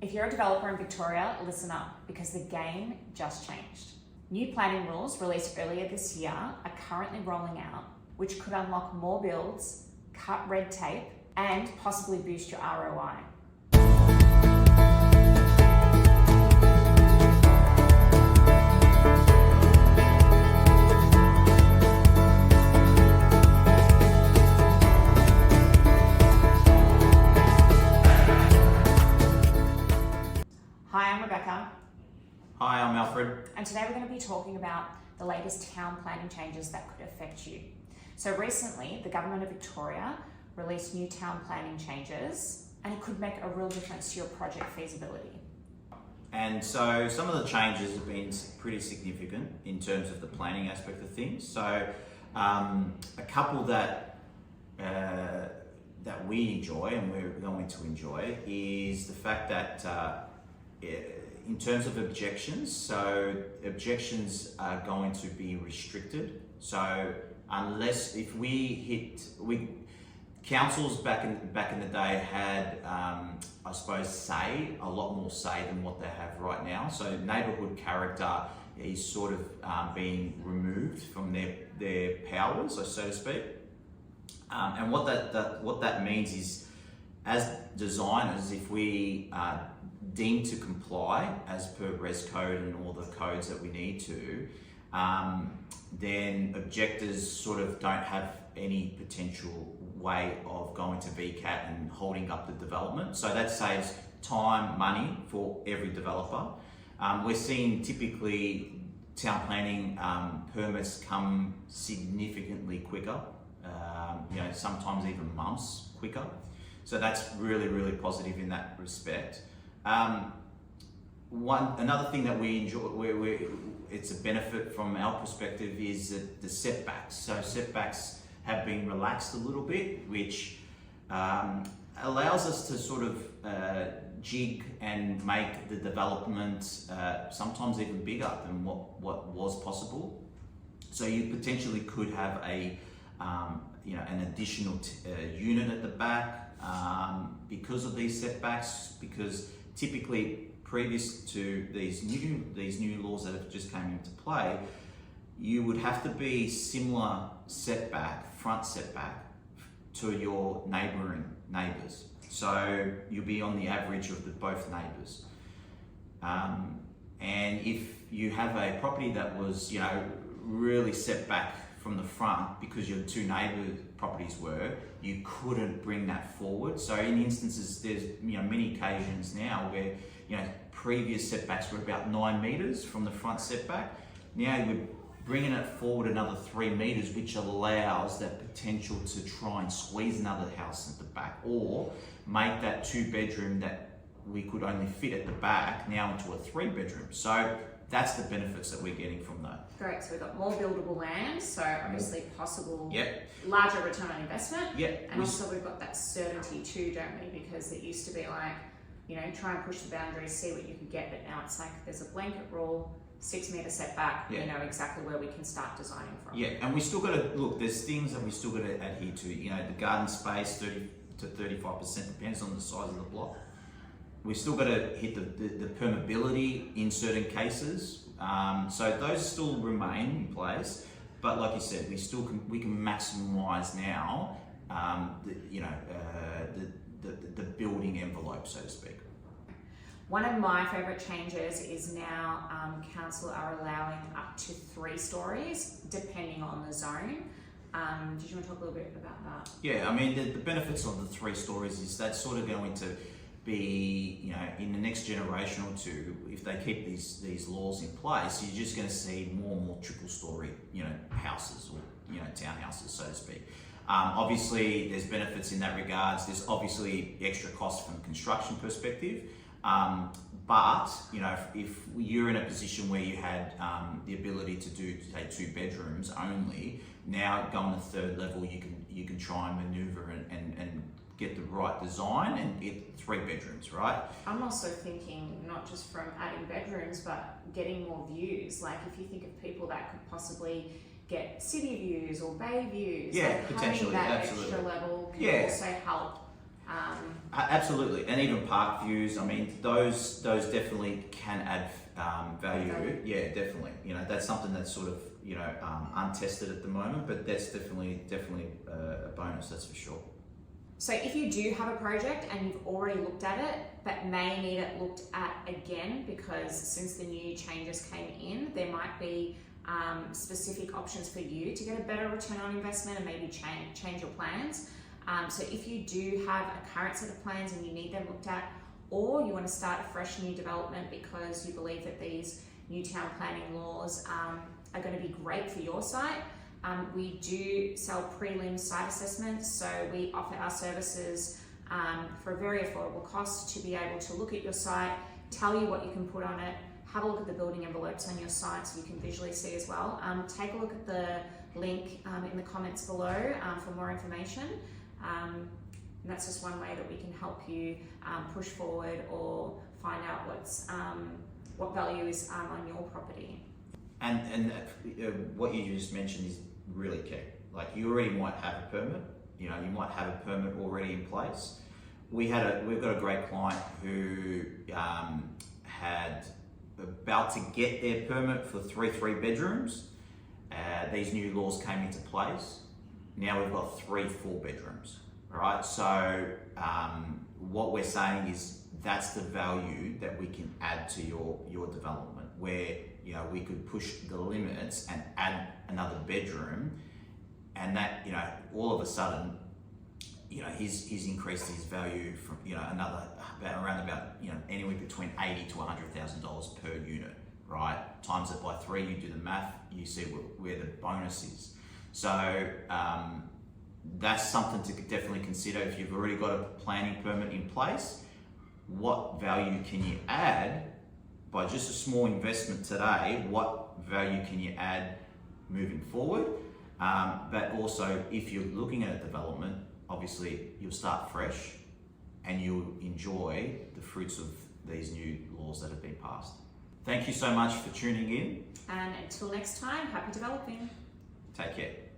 If you're a developer in Victoria, listen up, because the game just changed. New planning rules released earlier this year are currently rolling out, which could unlock more builds, cut red tape, and possibly boost your ROI. Hi, I'm Rebecca. Hi, I'm Alfred. And today we're going to be talking about the latest town planning changes that could affect you. So recently, the Government of Victoria released new town planning changes, and it could make a real difference to your project feasibility. And so some of the changes have been pretty significant in terms of the planning aspect of things. So a couple that we enjoy and we're going to enjoy is the fact that in terms of objections, so objections are going to be restricted. So unless if councils back in the day had, I suppose, a lot more say than what they have right now. So neighbourhood character is sort of being removed from their powers, so to speak. And what that means is, as designers, if we deemed to comply as per res code and all the codes that we need to, then objectors sort of don't have any potential way of going to VCAT and holding up the development. So that saves time, money for every developer. We're seeing typically town planning permits come significantly quicker, sometimes even months quicker. So that's really, really positive in that respect. Another thing that we enjoy, it's a benefit from our perspective, is the setbacks. So setbacks have been relaxed a little bit, which allows us to sort of jig and make the development sometimes even bigger than what was possible. So you potentially could have an additional unit at the back because of these setbacks, because typically previous to these new laws that have just came into play, you would have to be similar front setback to your neighbours. So you'll be on the average of both neighbours. And if you have a property that was, really set back from the front because your two neighbour properties were, you couldn't bring that forward. So in instances, there's many occasions now where previous setbacks were about 9 metres from the front setback. Now we're bringing it forward another 3 metres, which allows that potential to try and squeeze another house at the back, or make that 2-bedroom that we could only fit at the back now into a 3-bedroom. So that's the benefits that we're getting from that. Great, so we've got more buildable land, so obviously possible larger return on investment. Yep. And also we've got that certainty too, don't we? Because it used to be like, try and push the boundaries, see what you could get, but now it's like there's a blanket rule, 6 metre setback, we know exactly where we can start designing from. Yeah, and we still got to, look, there's things that we still got to adhere to. The garden space, 30 to 35%, depends on the size of the block. We've still got to hit the permeability in certain cases. So those still remain in place, but like you said, we can maximise now the building envelope, so to speak. One of my favourite changes is now council are allowing up to 3 stories depending on the zone. Did you want to talk a little bit about that? Yeah, I mean the benefits of the 3 stories is that's sort of going to be, in the next generation or two, if they keep these laws in place, you're just going to see more and more triple-story, houses or townhouses, so to speak. Obviously, there's benefits in that regards. There's obviously extra costs from a construction perspective, but if you're in a position where you had the ability to do, say, 2 bedrooms only, now going to 3rd level, you can try and manoeuvre and get the right design and get 3 bedrooms, right? I'm also thinking not just from adding bedrooms, but getting more views. Like if you think of people that could possibly get city views or bay views, potentially, having that absolutely. extra level can also help Absolutely, and even park views. I mean, those definitely can add value. Yeah, definitely. You know, that's something that's sort of untested at the moment, but that's definitely a bonus. That's for sure. So if you do have a project and you've already looked at it, but may need it looked at again because since the new changes came in, there might be specific options for you to get a better return on investment and maybe change your plans. So if you do have a current set of plans and you need them looked at, or you want to start a fresh new development because you believe that these new town planning laws are going to be great for your site, we do sell prelim site assessments. So we offer our services for a very affordable cost to be able to look at your site, tell you what you can put on it, have a look at the building envelopes on your site so you can visually see as well. Take a look at the link in the comments below for more information. And that's just one way that we can help you push forward or find out what value is on your property. And what you just mentioned is really key. Like, you already might have a permit. You might have a permit already in place. We've got a great client who had about to get their permit for three bedrooms. These new laws came into place. Now we've got 3 4-bedrooms, right? So what we're saying is that's the value that we can add to your development, where we could push the limits and add another bedroom, and that all of a sudden he's increased his value from around about anywhere between $80,000 to $100,000 per unit, right? Times it by 3, you do the math, you see where the bonus is. So that's something to definitely consider. If you've already got a planning permit in place, what value can you add by just a small investment today? What value can you add moving forward? But also, if you're looking at a development, obviously you'll start fresh and you'll enjoy the fruits of these new laws that have been passed. Thank you so much for tuning in. And until next time, happy developing. Take care.